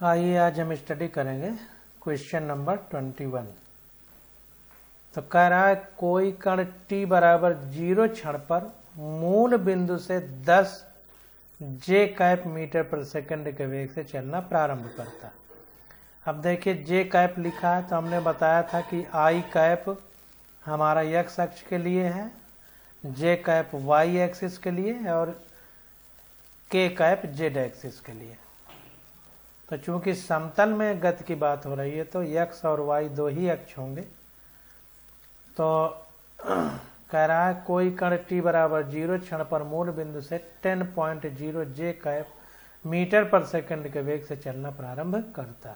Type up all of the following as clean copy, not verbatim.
आइए आज हम स्टडी करेंगे क्वेश्चन नंबर 21। तो कह रहा है कोई कण t बराबर 0 क्षण पर मूल बिंदु से 10 जे कैप मीटर पर सेकंड के वेग से चलना प्रारंभ करता है। अब देखिए जे कैप लिखा है तो हमने बताया था कि आई कैप हमारा x अक्ष के लिए है, जे कैप y एक्सिस के लिए है और k कैप z एक्सिस के लिए। तो चूंकि समतल में गति की बात हो रही है तो x और y दो ही अक्ष होंगे। तो कह रहा है कोई कण t बराबर 0 क्षण पर मूल बिंदु से 10.0 जे कैप मीटर पर सेकंड के वेग से चलना प्रारंभ करता है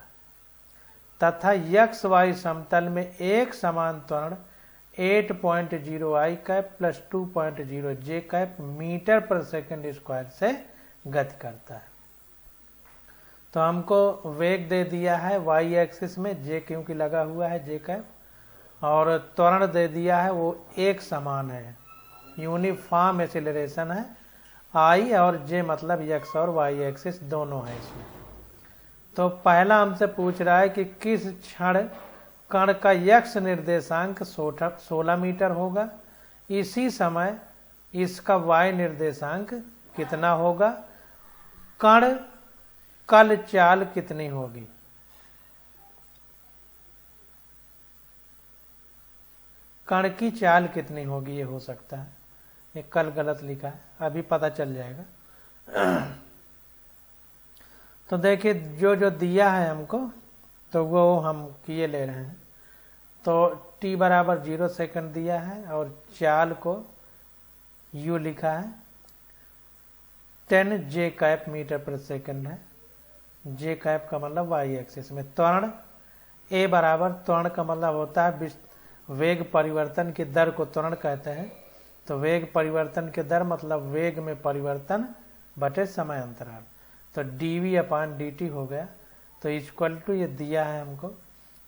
तथा x y समतल में एक समान त्वरण 8.0 I cap plus 2.0 J cap metre पर सेकंड स्क्वायर से गति करता है। तो हमको वेग दे दिया है y एक्सिस में जे क्योंकि लगा हुआ है जे कैप, और त्वरण दे दिया है वो एक समान है, यूनिफॉर्म एक्सीलरेशन है i और j मतलब x और y एक्सिस दोनों है इसमें। तो पहला हमसे पूछ रहा है कि किस क्षण कण का x निर्देशांक 16 मीटर होगा, इसी समय इसका y निर्देशांक कितना होगा, कण कल चाल कितनी होगी। कण की चाल कितनी होगी ये हो सकता है, ये कल गलत लिखा है, अभी पता चल जाएगा। तो देखिए जो जो दिया है हमको तो वो हम किए ले रहे हैं। तो t बराबर 0 सेकंड दिया है और चाल को u लिखा है, 10 जे कैप मीटर पर सेकंड है, जे कैप का मतलब y एक्सिस में। त्वरण a बराबर, त्वरण का मतलब होता है वेग परिवर्तन की दर को त्वरण कहते हैं। तो वेग परिवर्तन की दर मतलब वेग में परिवर्तन बटे समय अंतराल। तो dv अपान dt हो गया। तो इक्वल टू ये दिया है हमको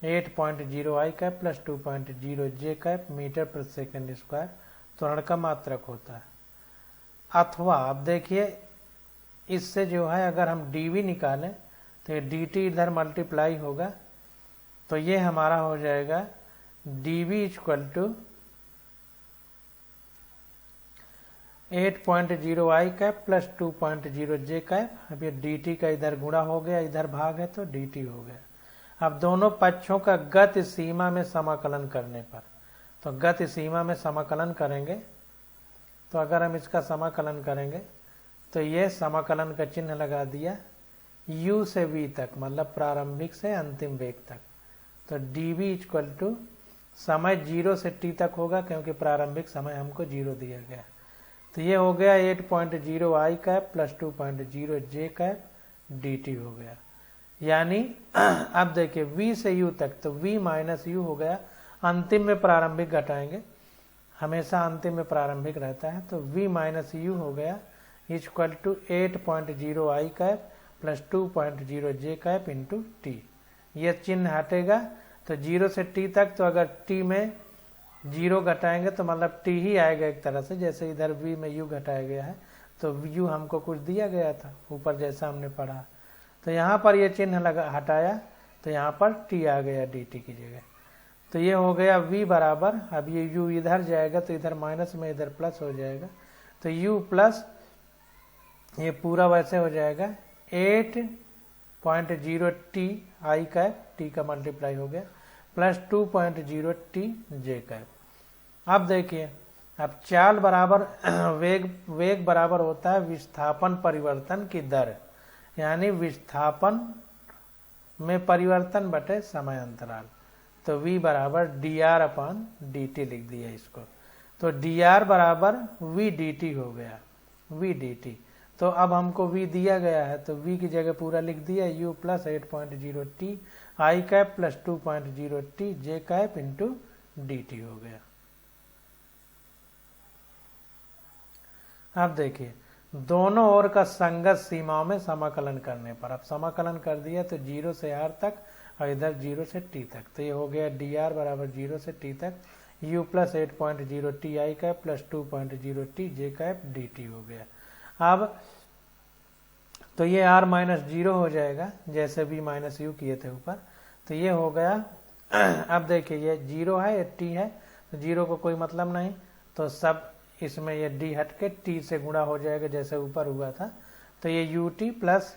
8.0 I cap plus 2.0 J cap metre पर सेकंड स्क्वायर त्वरण का मात्रक होता है। अथवा अब देखिए इससे जो है अगर हम dv निकालें तो ये dt इधर मल्टीप्लाई होगा, तो ये हमारा हो जाएगा dv equal to 8.0 I cap plus 2.0 J cap. अब ये dt का इधर गुणा हो गया, इधर भाग है तो dt हो गया। अब दोनों पक्षों का गति सीमा में समाकलन करने पर, तो गति सीमा में समाकलन करेंगे तो अगर हम इसका समाकलन करेंगे तो ये समाकलन का चिन्ह लगा दिया u से v तक मतलब प्रारंभिक से अंतिम वेग तक। तो dv इक्वल टू समय 0 से t तक होगा क्योंकि प्रारंभिक समय हमको 0 दिया गया। तो ये हो गया 8.0 I cap plus 2.0 J cap dt हो गया। यानी अब देखिए v से u तक, तो v माइनस u हो गया, अंतिम में प्रारंभिक घटाएंगे, हमेशा अंतिम में प्रारंभिक रहता है। तो v माइनस u हो गया equal to 8.0 I cap plus 2.0 J cap into T. ये चिन्ह हटेगा तो 0 से t तक, तो अगर t में 0 घटाएंगे तो मतलब t ही आएगा एक तरह से, जैसे इधर v में u घटाया गया है तो u हमको कुछ दिया गया था ऊपर जैसा हमने पढ़ा। तो यहाँ पर ये चिन्ह लगा हटाया तो यहाँ पर t आ गया dt की जगह। तो ये हो गया v बराबर, अब ये u इधर जाएगा तो इधर माइनस में इधर प्लस हो जाएगा, तो u प्लस ये पूरा वैसे हो जाएगा 8.0 t आई कैप, t का मल्टीप्लाई हो गया, प्लस 2.0 t जे कैप। अब देखिए अब चाल बराबर वेग बराबर होता है विस्थापन परिवर्तन की दर, यानी विस्थापन में परिवर्तन बटे समय अंतराल। तो v बराबर dr अपान dt लिख दिया इसको। तो dr बराबर v dt हो गया, v dt। तो अब हमको v दिया गया है तो v की जगह पूरा लिख दिया u प्लस 8.0 t आई cap plus 2.0 t J cap into dt हो गया। अब देखिए दोनों ओर का संगत सीमाओं में समाकलन करने पर, अब समाकलन कर दिया तो 0 से r तक और इधर 0 से t तक। तो ये हो गया dr बराबर 0 से t तक u प्लस 8.0 t आई cap plus 2.0 t J cap dt हो गया। अब तो ये r माइनस 0 हो जाएगा, जैसे भी माइनस यू किए थे ऊपर। तो ये हो गया। अब देखिए ये 0 है, ये t है, तो 0 को कोई मतलब नहीं, तो सब इसमें ये d हट के t से गुणा हो जाएगा जैसे ऊपर हुआ था। तो ये ut प्लस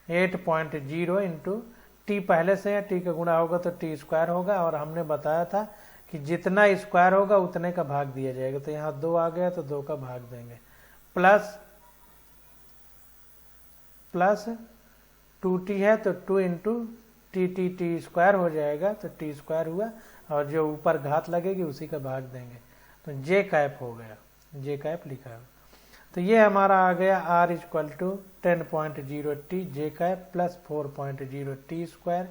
8.0 इंटू टी पहले से है, टी का गुणा होगा तो टी स्क्वायर होगा, और हमने बताया था कि जितना स्क्वायर होगा उतने का भाग दिया जाएगा। तो यहाँ 2 आ गया तो 2 का भाग देंगे, प्लस 2t है तो 2 इंटू टी स्क्वायर हो जाएगा, तो टी स्क्वायर हुआ, और जो ऊपर घात लगेगी उसी का भाग देंगे, तो जे कैप हो गया, जे कैप लिखा है। तो ये हमारा आ गया r equal to 10.0 t J cap plus 4.0 T square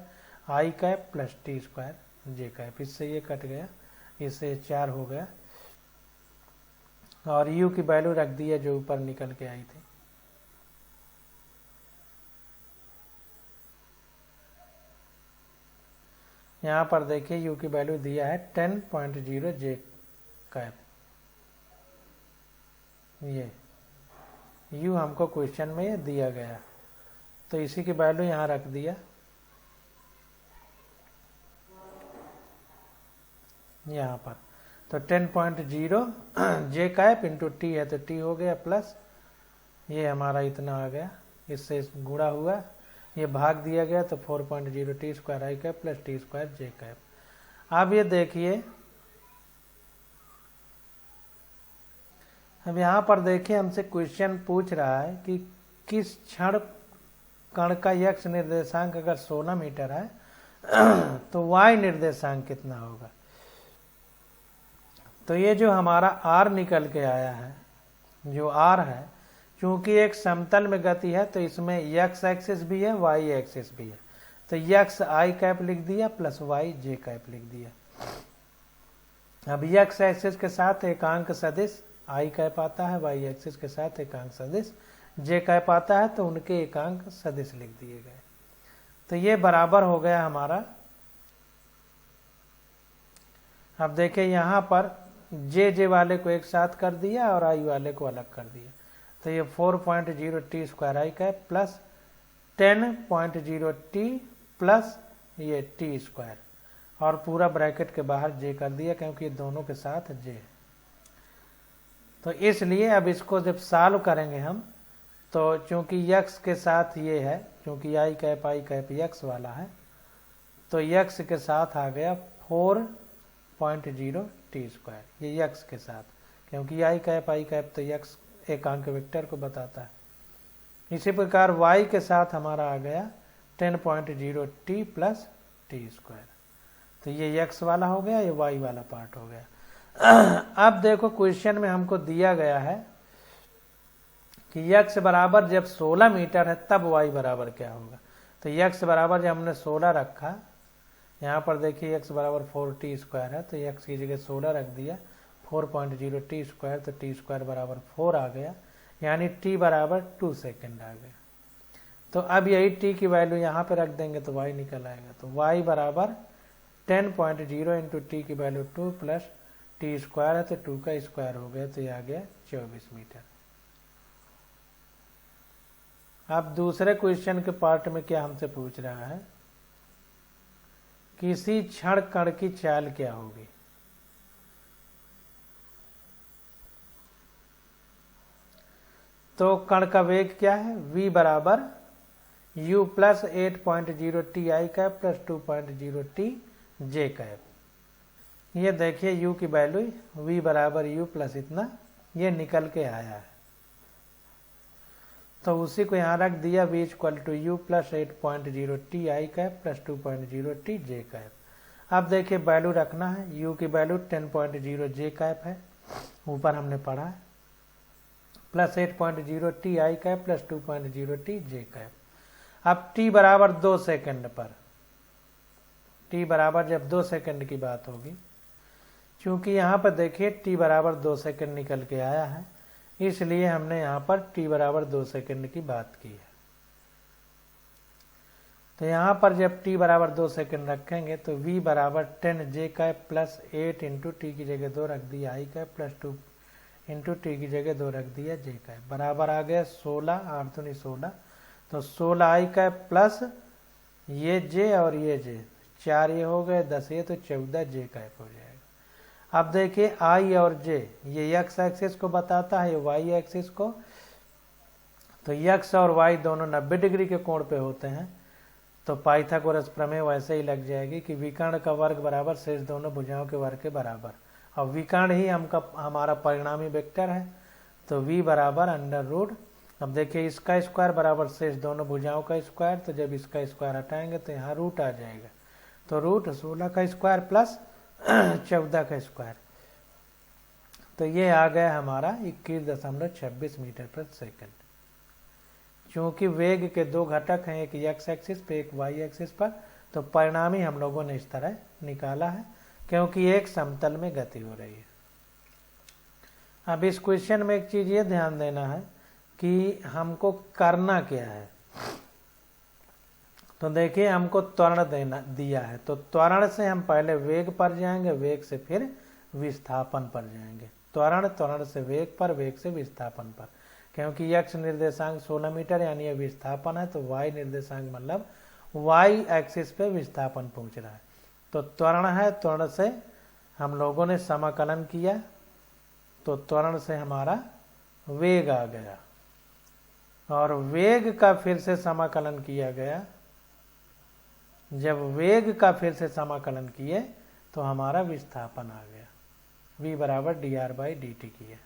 I cap plus T square J cap. इससे ये कट गया, इससे 4 हो गया, और u की वैल्यू रख दी है जो ऊपर निकल के आई थी। यहाँ पर देखिए u की वैल्यू दिया है 10.0 जे कैप। ये u हमको क्वेश्चन में दिया गया, तो इसी की वैल्यू यहाँ रख दिया। यहाँ पर तो 10.0 जे कैप इंटू टी है तो टी हो गया, प्लस ये हमारा इतना आ गया, इससे गुणा हुआ, ये भाग दिया गया, तो 4.0 T square I cap plus T square J cap. अब ये देखिए, अब यहाँ पर देखिए हमसे क्वेश्चन पूछ रहा है कि किस क्षण कण का x निर्देशांक अगर 16 मीटर है तो y निर्देशांक कितना होगा। तो ये जो हमारा r निकल के आया है, जो r है, चूंकि एक समतल में गति है तो इसमें x एक्सिस भी है, y एक्सिस भी है, तो x आई कैप लिख दिया प्लस y जे कैप लिख दिया। अब x एक्सिस के साथ एकांक सदिश आई कैप आता है, y एक्सिस के साथ एकांक सदिश जे कैप आता है, तो उनके एकांक सदिश लिख दिए गए। तो ये बराबर हो गया हमारा। अब देखिए यहाँ पर जे वाले को एक साथ कर दिया और आई वाले को अलग कर दिया, तो ये 4.0 T square I cap plus 10.0 T plus ये टी स्क्वायर, और पूरा ब्रैकेट के बाहर जे कर दिया क्योंकि ये दोनों के साथ जे है। तो इसलिए अब इसको जब सॉल्व करेंगे हम, तो चूंकि x के साथ ये है, चूंकि आई कैप x वाला है, तो x के साथ आ गया 4.0 टी स्क्वायर, ये x के साथ, क्योंकि आई कैप तो x एकांक वेक्टर को बताता है। इसी प्रकार y के साथ हमारा आ गया 10.0 टी प्लस टी स्क्वायर, तो ये x वाला हो गया, ये y वाला पार्ट हो गया। अब देखो क्वेश्चन में हमको दिया गया है कि x बराबर जब 16 मीटर है तब y बराबर क्या होगा। तो x बराबर जब हमने 16 रखा, यहाँ पर देखिए x बराबर 4t स्क्वायर है, तो x की जगह 16 रख दिया, 4.0 टी स्क्वायर, तो टी स्क्वायर बराबर 4 आ गया, यानी t बराबर 2 सेकेंड आ गया। तो अब यही t की वैल्यू यहाँ पे रख देंगे तो y निकल आएगा। तो y बराबर 10.0 इंटू टी की वैल्यू 2 प्लस टी स्क्वायर है, तो 2 का स्क्वायर हो गया, तो ये आ गया 24 मीटर। अब दूसरे क्वेश्चन के पार्ट में क्या हमसे पूछ रहा है, किसी क्षण कण की चाल क्या होगी। तो कण का वेग क्या है, v बराबर u plus 8.0 T I cap plus 2.0 T J cap. ये देखिए u की वैल्यू v बराबर u प्लस इतना ये निकल के आया है, तो उसी को यहाँ रख दिया, v equal to u plus 8.0 T I cap plus 2.0 T J cap. अब देखिए वैल्यू रखना है, u की वैल्यू 10.0 जे कैप है, ऊपर हमने पढ़ा है, plus 8.0 T I cap plus 2.0 T J cap. अब t बराबर 2 सेकेंड पर, t बराबर जब 2 सेकेंड की बात होगी, क्योंकि यहाँ पर देखिए t बराबर 2 सेकेंड निकल के आया है, इसलिए हमने यहाँ पर t बराबर 2 सेकेंड की बात की है। तो यहाँ पर जब t बराबर 2 सेकेंड रखेंगे तो v बराबर 10 जे कैप प्लस 8 इंटू टी की जगह 2 रख दिया आई कैप प्लस 2 इंटू टी की जगह 2 रख दिया जे कैप, बराबर आ गया 16, 8 दूनी 16, तो 16i कैप प्लस ये j और ये j, 4 ये हो गए, 10 ये, तो 14j कैप हो जाएगा। अब देखिए i और j ये x एक्सिस को बताता है, ये y एक्सिस को, तो x और y दोनों 90 डिग्री के कोण पे होते हैं, तो पाइथागोरस प्रमेय वैसे ही लग जाएगी कि विकर्ण का वर्ग बराबर शेष दोनों भुजाओं के वर्ग के बराबर। अब विकर्ण ही हमारा परिणामी वेक्टर है, तो v बराबर अंडर रूट, अब देखिए इसका स्क्वायर बराबर शेष दोनों भुजाओं का स्क्वायर, तो जब इसका स्क्वायर हटाएंगे तो यहाँ रूट आ जाएगा, तो रूट 16 का स्क्वायर प्लस 14 का स्क्वायर, तो ये आ गया हमारा 21.26 मीटर प्रति सेकंड। चूंकि वेग के दो घटक हैं, एक x एक्सिस पे एक y एक्सिस पर, तो परिणामी हम लोगों ने इस तरह निकाला है, क्योंकि एक समतल में गति हो रही है। अब इस क्वेश्चन में एक चीज ये ध्यान देना है कि हमको करना क्या है। तो देखिए हमको त्वरण दिया है, तो त्वरण से हम पहले वेग पर जाएंगे, वेग से फिर विस्थापन पर जाएंगे। त्वरण से वेग पर, वेग से विस्थापन पर, क्योंकि x निर्देशांक 16 मीटर यानी ये विस्थापन है, तो y निर्देशांक मतलब y एक्सिस पे विस्थापन पहुंच रहा है। तो त्वरण है, त्वरण से हम लोगों ने समाकलन किया, तो त्वरण से हमारा वेग आ गया, और वेग का फिर से समाकलन किया गया। जब वेग का फिर से समाकलन किए तो हमारा विस्थापन आ गया, v बराबर dr/dt किया।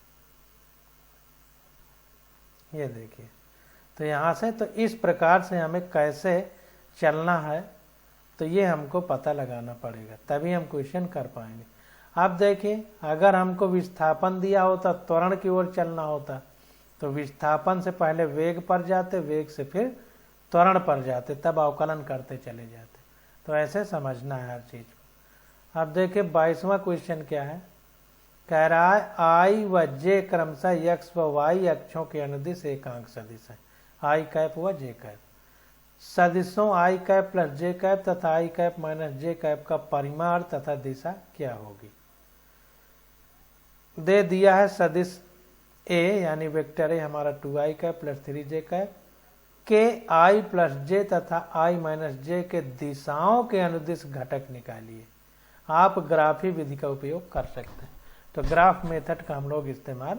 ये देखिए, तो यहाँ से, तो इस प्रकार से हमें कैसे चलना है, तो ये हमको पता लगाना पड़ेगा, तभी हम क्वेश्चन कर पाएंगे। अब देखिए अगर हमको विस्थापन दिया होता, त्वरण की ओर चलना होता, तो विस्थापन से पहले वेग पर जाते, वेग से फिर त्वरण पर जाते, तब अवकलन करते चले जाते। तो ऐसे समझना है हर चीज को। अब देखिए 22वां क्वेश्चन क्या है, कह रहा है आई व जे क्रमशः एक्स व वाई अक्षों के अनुदिश एकांक सदिश है, आई कैप व जे कैप। सदिशों आई कैप प्लस जे कैप तथा आई कैप माइनस जे कैप का परिमाण तथा दिशा क्या होगी। दे दिया है सदिश ए यानी वेक्टर ए हमारा 2i cap plus 3j cap के आई प्लस जे तथा आई माइनस जे के दिशाओं के अनुदिश घटक निकालिए। आप ग्राफी विधि का उपयोग कर सकते हैं, तो ग्राफ मेथड का हम लोग इस्तेमाल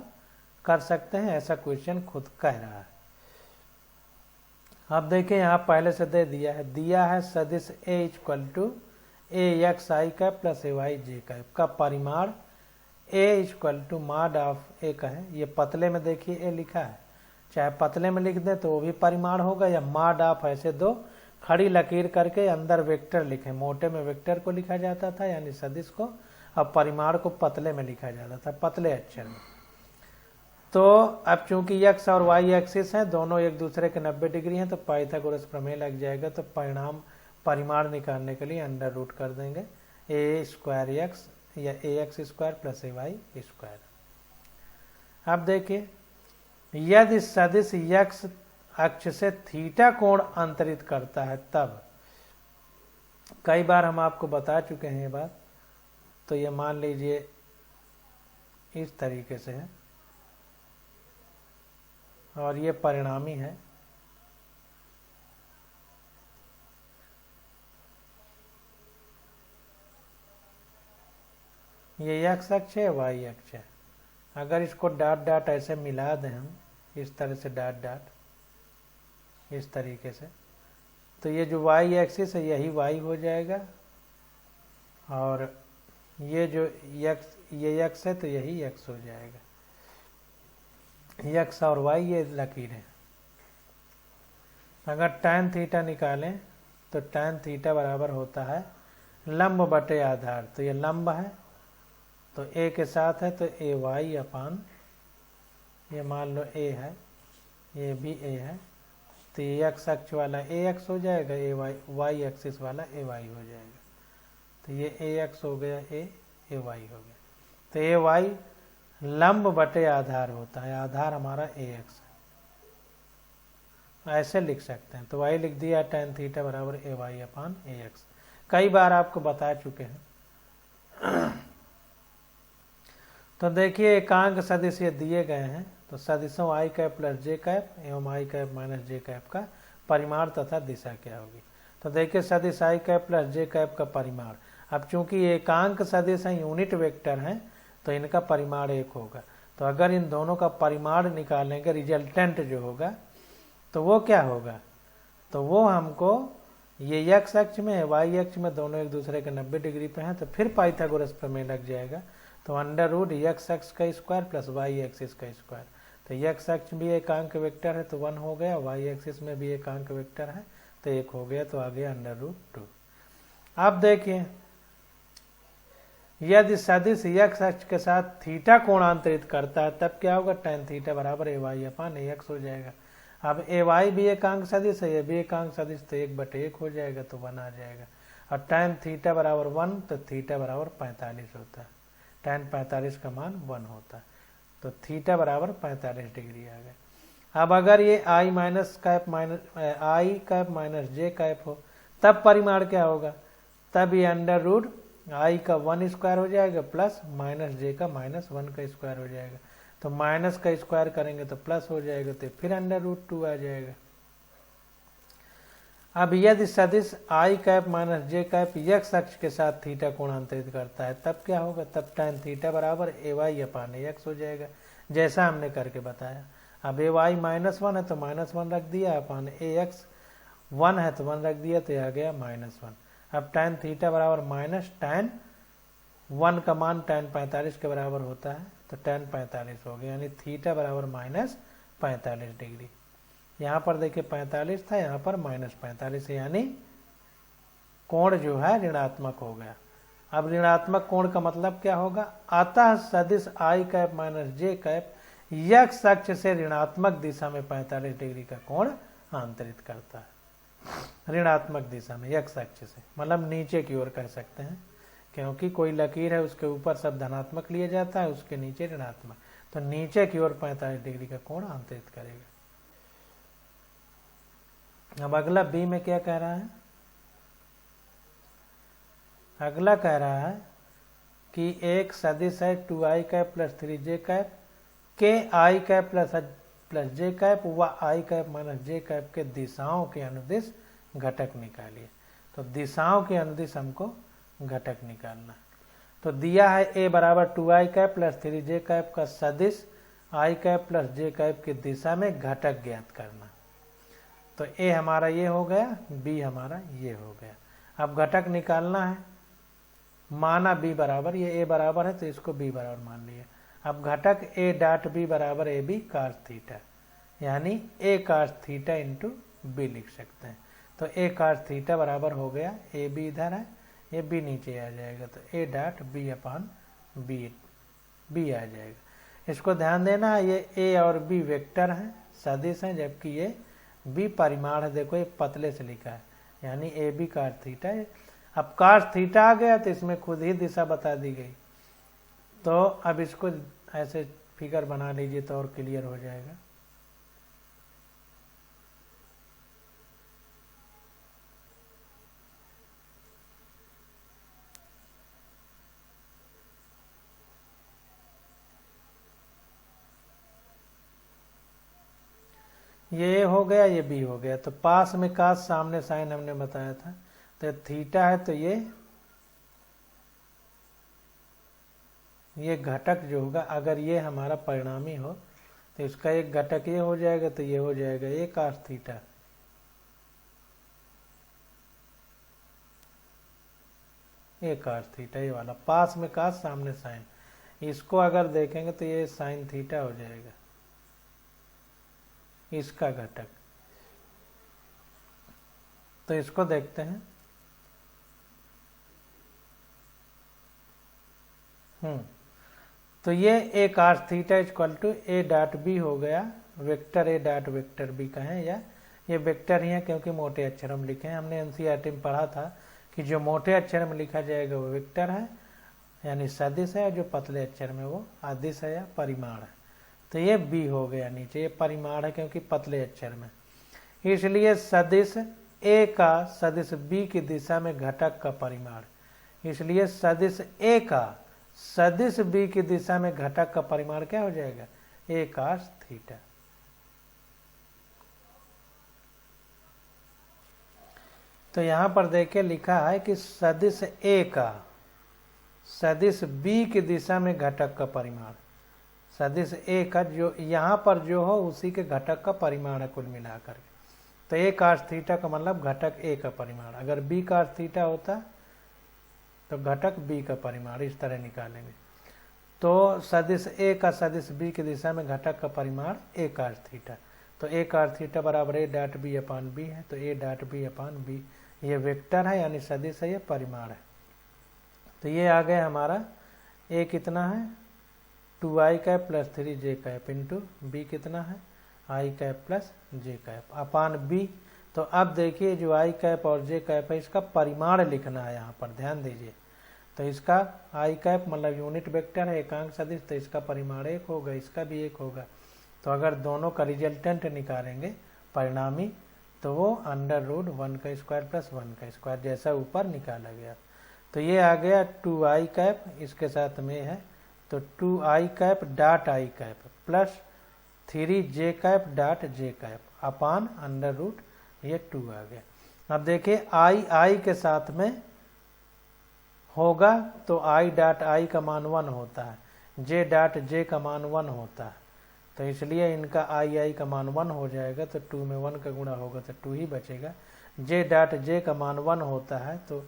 कर सकते हैं, ऐसा क्वेश्चन खुद कह रहा है। अब देखिए यहाँ पहले से दिया है सदिश A equal to A x i cap plus A y j cap का परिमाण A equal to mod of A का है। ये पतले में देखिए ए लिखा है, चाहे पतले में लिख दे तो वो भी परिमाण होगा, या मॉड ऑफ ऐसे दो खड़ी लकीर करके अंदर वेक्टर लिखे, मोटे में वेक्टर को लिखा जाता था यानी सदिश को, अब परिमाण को पतले में लिखा जाता था, पतले अक्षर में। तो अब चूंकि x और y एक्सिस है, दोनों एक दूसरे के 90 डिग्री हैं, तो पाइथागोरस प्रमेय लग जाएगा। तो परिमाण निकालने के लिए अंडर रूट कर देंगे ए स्क्वायर एक्स या ए x square plus A Y square. अब देखिए यदि सदिश x अक्ष से थीटा कोण अंतरित करता है, तब कई बार हम आपको बता चुके हैं ये बात, तो ये मान लीजिए इस तरीके से है और ये परिणामी है, ये x अक्ष है, y अक्ष है। अगर इसको डॉट डॉट ऐसे मिला दें हम इस तरह से डॉट डॉट इस तरीके से, तो ये जो y एक्सिस है यही y हो जाएगा, और ये जो ये x है तो यही x हो जाएगा। x और y ये लकीर है। अगर tan थीटा निकालें तो tan थीटा बराबर होता है लंब बटे आधार, तो ये लंब है तो a के साथ है तो ए वाई अपान, ये मान लो a है, ये भी a है, तो ये x अक्ष वाला ax हो जाएगा, ए वाई एक्सिस वाला ay हो जाएगा, तो ये ax हो गया, ay हो गया। तो ay लंब बटे आधार होता है, आधार हमारा ax है, ऐसे लिख सकते हैं। तो y लिख दिया tan थीटा बराबर ay अपान ax, कई बार आपको बता चुके हैं। तो देखिए एकांक सदिश ये दिए गए हैं, तो सदिशों आई कैप प्लस जे कैप एवं आई कैप माइनस जे कैप का परिमाण तथा दिशा क्या होगी। तो देखिए सदिश आई कैप प्लस जे कैप का परिमाण, अब चूंकि एकांक सदिश हैं, यूनिट वेक्टर हैं, तो इनका परिमाण 1 होगा। तो अगर इन दोनों का परिमाण निकालेंगे, रिजल्टेंट जो होगा, तो वो क्या होगा, तो वो हमको ये x अक्ष में है, y अक्ष में, दोनों एक दूसरे के 90 डिग्री पे हैं, तो फिर पाइथागोरस प्रमेय लग जाएगा। तो अंडर रूट x अक्ष का स्क्वायर प्लस y एक्सिस का स्क्वायर, तो x अक्ष भी एकांक वेक्टर है तो 1 हो गया, y एक्सिस में भी एकांक वेक्टर है तो 1 हो गया, तो आ गया अंडर रूट 2। अब देखिए यदि सदिश x अक्ष के साथ थीटा कोणांतरित करता है तब क्या होगा, tan थीटा बराबर ay/ax हो जाएगा। अब ay भी एकांक सदिश है, ये भी एकांक सदिश, तो 1/1 हो जाएगा, तो 1 आ जाएगा। और tan थीटा बराबर 1, तो थीटा बराबर 45 होता है, tan 45 का मान 1 होता है, तो थीटा बराबर 45 डिग्री आ गया। अब अगर ये i cap minus J cap हो तब परिमाण क्या होगा, तब ये अंडर रूट i का 1 स्क्वायर हो जाएगा प्लस माइनस जे का -1 का स्क्वायर हो जाएगा, तो माइनस का स्क्वायर करेंगे तो प्लस हो जाएगा, तो फिर अंडर रूट 2 आ जाएगा। अब यदि सदिश आई कैप माइनस जे कैप x अक्ष के साथ थीटा कोणांतरित करता है तब क्या होगा, तब tan थीटा बराबर ay/ax हो जाएगा, जैसा हमने करके बताया। अब ay -1 है तो -1 रख दिया, अपान ax 1 है तो 1 रख दिया, तो आ गया -1। अब tan थीटा बराबर माइनस tan 1 का मान tan 45 के बराबर होता है, तो tan 45 हो गया, यानी थीटा बराबर -45 डिग्री। यहाँ पर देखिए 45 था, यहाँ पर -45, यानी कोण जो है ऋणात्मक हो गया। अब ऋणात्मक कोण का मतलब क्या होगा, अतः सदिश आई कैप माइनस जे कैप x अक्ष से ऋणात्मक दिशा में 45 डिग्री का कोण आंतरित करता है, ऋणात्मक दिशा में x अक्ष से, मतलब नीचे की ओर कह सकते हैं, क्योंकि कोई लकीर है उसके ऊपर सब धनात्मक लिया जाता है, उसके नीचे ऋणात्मक, तो नीचे की ओर 45 डिग्री का कोण आंतरित करेगा। अब अगला बी में क्या कह रहा है, अगला कह रहा है कि एक सदिश है 2i cap plus 3j cap के i cap plus J cap व i cap minus J cap के दिशाओं के अनुदिश घटक निकालिए। तो दिशाओं के अनुदिश हमको घटक निकालना, तो दिया है a बराबर 2i cap plus 3j cap का सदिश i cap plus J cap की दिशा में घटक ज्ञात करना। तो a हमारा ये हो गया, b हमारा ये हो गया। अब घटक निकालना है, माना b बराबर, ये a बराबर है तो इसको b बराबर मान लिया। अब घटक a डॉट b बराबर ए बी कास थीटा, यानी a cos theta into b लिख सकते हैं। तो a कास थीटा बराबर हो गया, ए बी इधर है, ये b नीचे आ जाएगा, तो a dot b upon b आ जाएगा। इसको ध्यान देना है, ये a और b वेक्टर हैं, सदिश हैं, जबकि ये b परिमाण है। देखो ये पतले से लिखा है, यानी ए बी कास थीटा है। अब कास थीटा आ गया तो इसमें खुद ही दिशा बता दी गई, तो अब इसको ऐसे फिगर बना लीजिए तो और क्लियर हो जाएगा। ये हो गया, ये बी हो गया, तो पास में कास सामने साइन हमने बताया था, तो थीटा है, तो ये घटक जो होगा, अगर ये हमारा परिणामी हो तो इसका एक घटक ये हो जाएगा, तो ये हो जाएगा ए कास थीटा, ए कास थीटा, ये वाला पास में कास सामने साइन, इसको अगर देखेंगे तो ये साइन थीटा हो जाएगा, इसका घटक। तो इसको देखते हैं, तो ये A cos theta equal to A dot B हो गया, vector A dot vector B कहें, या ये वेक्टर ही है क्योंकि मोटे अक्षर में लिखे हैं। हमने एनसीईआरटी में पढ़ा था कि जो मोटे अक्षर में लिखा जाएगा वो वेक्टर है, यानी सदिश है, और जो पतले अक्षर में वो अदिश है या परिमाण है। तो ये बी हो गया नीचे, ये परिमाण है क्योंकि पतले अक्षर में, इसलिए सदिश ए का सदिश बी की दिशा में घटक का परिमाण, इसलिए सदिश ए का सदिश बी की दिशा में घटक का परिमाण क्या हो जाएगा, ए कास थीटा। तो यहाँ पर देखिए लिखा है कि सदिश ए का सदिश बी की दिशा में घटक का परिमाण, सदिश ए का जो यहाँ पर जो हो उसी के घटक का परिमाण है कुल मिलाकर के। तो ए cos थीटा का मतलब घटक ए का परिमाण, अगर बी cos थीटा होता तो घटक बी का परिमाण, इस तरह निकालेंगे। तो सदिश ए का सदिश बी की दिशा में घटक का परिमाण ए cos थीटा, तो ए cos थीटा बराबर A dot B upon B है। तो A dot B upon B ये वेक्टर है यानी सदिश है, ये परिमाण है। तो ये आ गया हमारा ए कितना है 2i cap plus 3j cap into B कितना है i cap plus j cap upon B. तो अब देखिए जो i कैप और j कैप है इसका परिमाण लिखना है, यहाँ पर ध्यान दीजिए। तो इसका i कैप मतलब यूनिट वेक्टर है एकांक सदिश, तो इसका परिमाण 1 होगा, इसका भी 1 होगा। तो अगर दोनों का रिजल्टेंट निकालेंगे परिणामी तो वो √1 का स्क्वायर प्लस 1 का स्क्वायर जैसा ऊपर निकाला गया। तो ये आ गया 2i कैप, इसके साथ में है तो 2i cap dot i cap plus 3j cap dot j cap upon √ ये 2 आ गया। अब देखिए i के साथ में होगा तो i डॉट i का मान 1 होता है, j डॉट j का मान 1 होता है, तो इसलिए इनका i का मान 1 हो जाएगा। तो 2 में 1 का गुणा होगा तो 2 ही बचेगा। j डॉट j का मान 1 होता है तो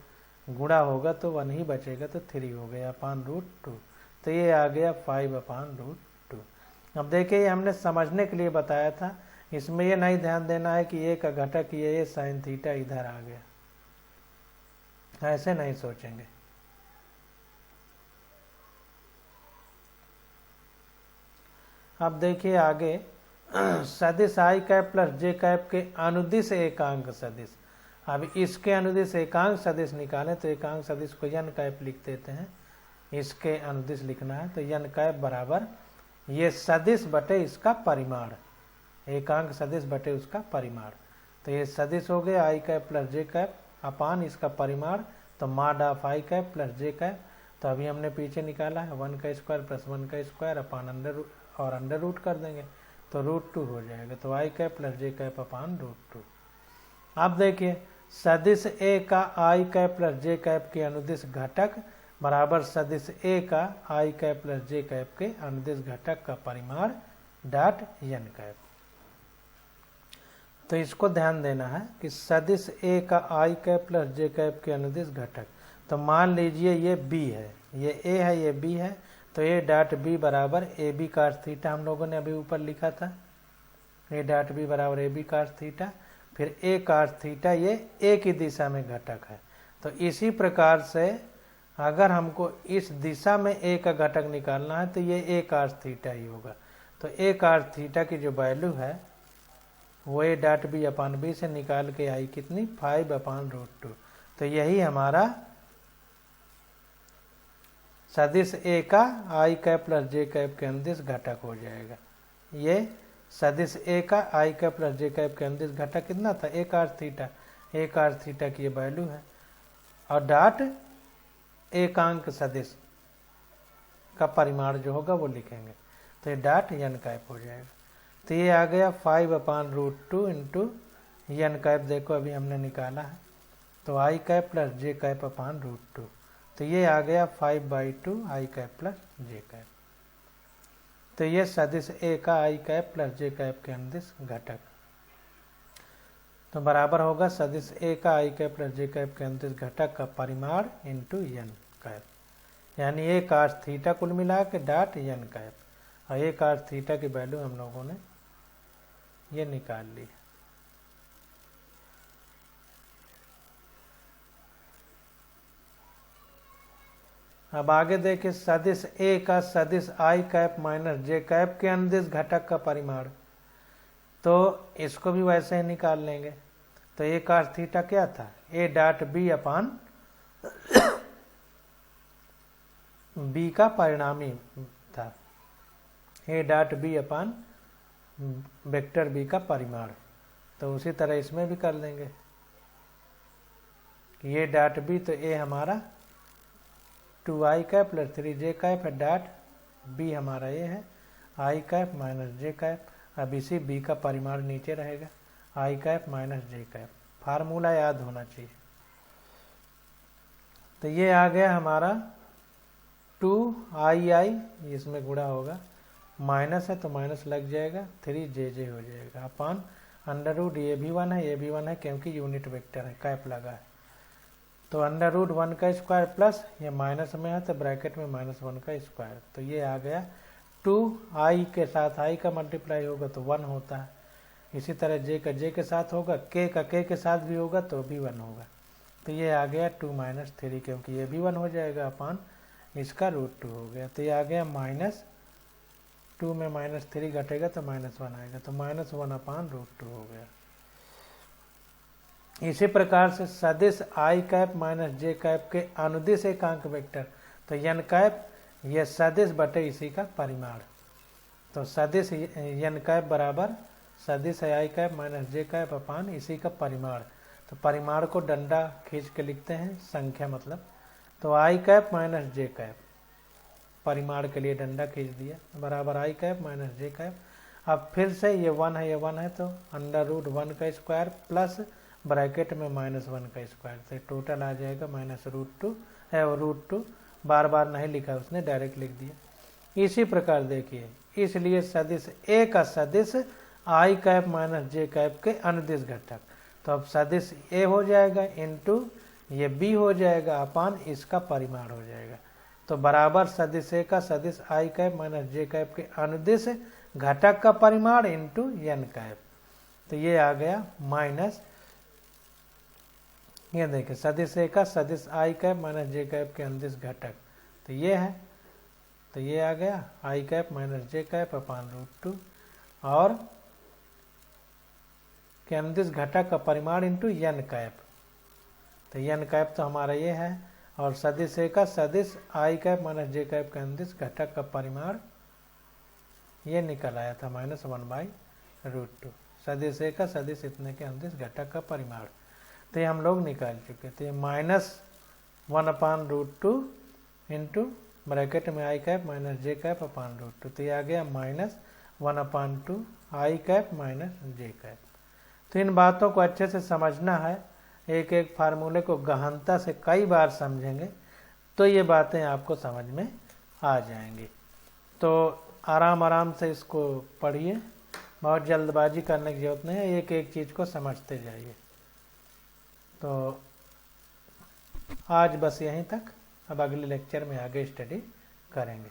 गुणा होगा तो 1 ही बचेगा, तो 3 हो गया अपान √2। तो ये आ गया 5 अपान √2। अब देखिए हमने समझने के लिए बताया था, इसमें ये नहीं ध्यान देना है कि ए का घटक ये साइन थीटा इधर आ गया, ऐसे नहीं सोचेंगे। अब देखिए आगे सदिश i cap plus j cap के अनुदिश एकांक सदिश। अब इसके अनुदिश एकांक सदिश निकालें तो एकांक सदिश को n कैप लिख देते हैं, इसके अनुदिश लिखना है तो n कैप बराबर ये सदिश बटे इसका परिमाण, एकांक सदिश बटे उसका परिमाण। तो ये सदिश हो गया i cap plus j cap upon इसका परिमाण, तो mod of i cap plus j cap. तो अभी हमने पीछे निकाला है 1 का स्क्वायर प्लस 1 का स्क्वायर अपान अंडर रूट कर देंगे तो √2 हो जाएगा। तो i cap plus j cap upon √2। अब देखिए सदिश ए का i cap plus j cap के अनुदिश घटक बराबर सदिश ए का i cap plus j cap के अनुदिश घटक का परिमाण डॉट n कैप। तो इसको ध्यान देना है कि सदिश ए का i cap plus j cap के अनुदिश घटक, तो मान लीजिए ये b है, ये a है, ये b है, तो a डॉट b बराबर ए बी cos थीटा हम लोगों ने अभी ऊपर लिखा था, a डॉट b बराबर ए बी cos थीटा, फिर a cos थीटा ये a की दिशा में घटक है। तो इसी प्रकार से अगर हमको इस दिशा में a का घटक निकालना है तो ये a cos थीटा ही होगा। तो a cos थीटा की जो वैल्यू है वो a dot b upon b से निकाल के आई कितनी 5 अपान √2। तो यही हमारा सदिश ए का i cap plus j cap के अनुदिश घटक हो जाएगा। ये सदिश ए का i cap plus j cap के अनुदिश घटक कितना था a cos theta, a cos theta की ये वैल्यू है, और डॉट एकांक सदिश का परिमाण जो होगा वो लिखेंगे, तो ये डॉट n कैप हो जाएगा। तो ये आ गया 5 अपान √2 इंटू n कैप, देखो अभी हमने निकाला है, तो i cap plus j cap upon √2। तो ये आ गया 5/2 i cap plus j cap. तो ये सदिश ए का i cap plus j cap के अनुदिश घटक, तो बराबर होगा सदिश ए का i cap plus j cap के अनुदिश घटक का परिमाण इंटू n कैप, यानी a cos थीटा कुल मिला के डॉट n कैप, और a cos थीटा की वैल्यू हम लोगों ने ये निकाल ली। अब आगे देखिए सदिश ए का सदिश i cap minus j cap के अनुदिश घटक का परिमाण, तो इसको भी वैसे ही निकाल लेंगे। तो a cos थीटा क्या था a dot b upon b का परिणामी था, a dot b upon vector b का परिमाण। तो उसी तरह इसमें भी कर लेंगे कि a डॉट b, तो a हमारा 2i cap plus 3j cap है, डॉट b हमारा ये है i cap minus j cap. अब इसी b का परिमाण नीचे रहेगा i cap minus j cap formula याद होना चाहिए। तो ये आ गया हमारा 2ii, इसमें गुणा होगा, माइनस है तो माइनस लग जाएगा, 3jj हो जाएगा अपान अंडर रूट, ये भी 1 है ये भी 1 है क्योंकि यूनिट वेक्टर है, कैप लगा है। तो अंडर रूट 1 का स्क्वायर प्लस ये माइनस में है तो ब्रैकेट में -1 का स्क्वायर। तो ये आ गया 2i के साथ i का मल्टीप्लाई होगा तो 1 होता है, इसी तरह j का j के साथ होगा, k का k के साथ भी होगा तो भी 1 होगा। तो ये आ गया 2 - 3 क्योंकि ये भी 1 हो जाएगा अपान इसका √2 हो गया। तो ये आ गया -2 में -3 घटेगा तो -1 आएगा, तो -1 अपान √2 हो गया। इसी प्रकार से सदिश i cap minus j cap के अनुदिश एकांक वेक्टर, तो n कैप यह सदिश बटे इसी का परिमाण। तो सदिश n कैप बराबर सदिश है i cap minus j cap upon इसी का परिमाण। तो परिमाण को डंडा खींच के लिखते हैं, संख्या मतलब, तो i cap minus j cap, परिमाण के लिए डंडा खींच दिया, बराबर i cap minus j cap. अब फिर से ये 1 है ये 1 है तो अंडर रूट 1 का स्क्वायर प्लस ब्रैकेट में -1 का स्क्वायर, तो टोटल आ जाएगा -√2 है, और √2 बार बार नहीं लिखा उसने, डायरेक्ट लिख दिया। इसी प्रकार देखिए, इसलिए सदिश ए का सदिश i cap minus j cap के अनुदिश घटक, तो अब सदिश ए हो जाएगा इनटू ये b हो जाएगा अपान इसका परिमाण हो जाएगा। तो बराबर सदिश ए का सदिश i cap minus j cap के अनुदिश घटक का परिमाण इनटू n कैप। तो ये आ गया माइनस, ये देखिए सदिश ए का सदिश i cap minus j cap के अनुदिश घटक, तो ये है, तो ये आ गया i cap minus j cap upon √2 और के अनुदिश घटक का परिमाण इंटू n कैप। तो n कैप तो हमारा ये है, और सदिश ए का सदिश i cap minus j cap के अनुदिश घटक का परिमाण ये निकल आया था -1/√2, सदिश ए का सदिश इतने के अनुदिश घटक का परिमाण। तो ये हम लोग निकाल चुके थे, -1/√2 इंटू ब्रैकेट में i cap minus j cap upon √2, तो ये आ गया -1/2 i cap minus j cap. तो इन बातों को अच्छे से समझना है, एक एक फार्मूले को गहनता से कई बार समझेंगे तो ये बातें आपको समझ में आ जाएंगी। तो आराम आराम से इसको पढ़िए, बहुत जल्दबाजी करने की जरूरत नहीं है, एक एक चीज़ को समझते जाइए। तो आज बस यहीं तक, अब अगले लेक्चर में आगे स्टडी करेंगे।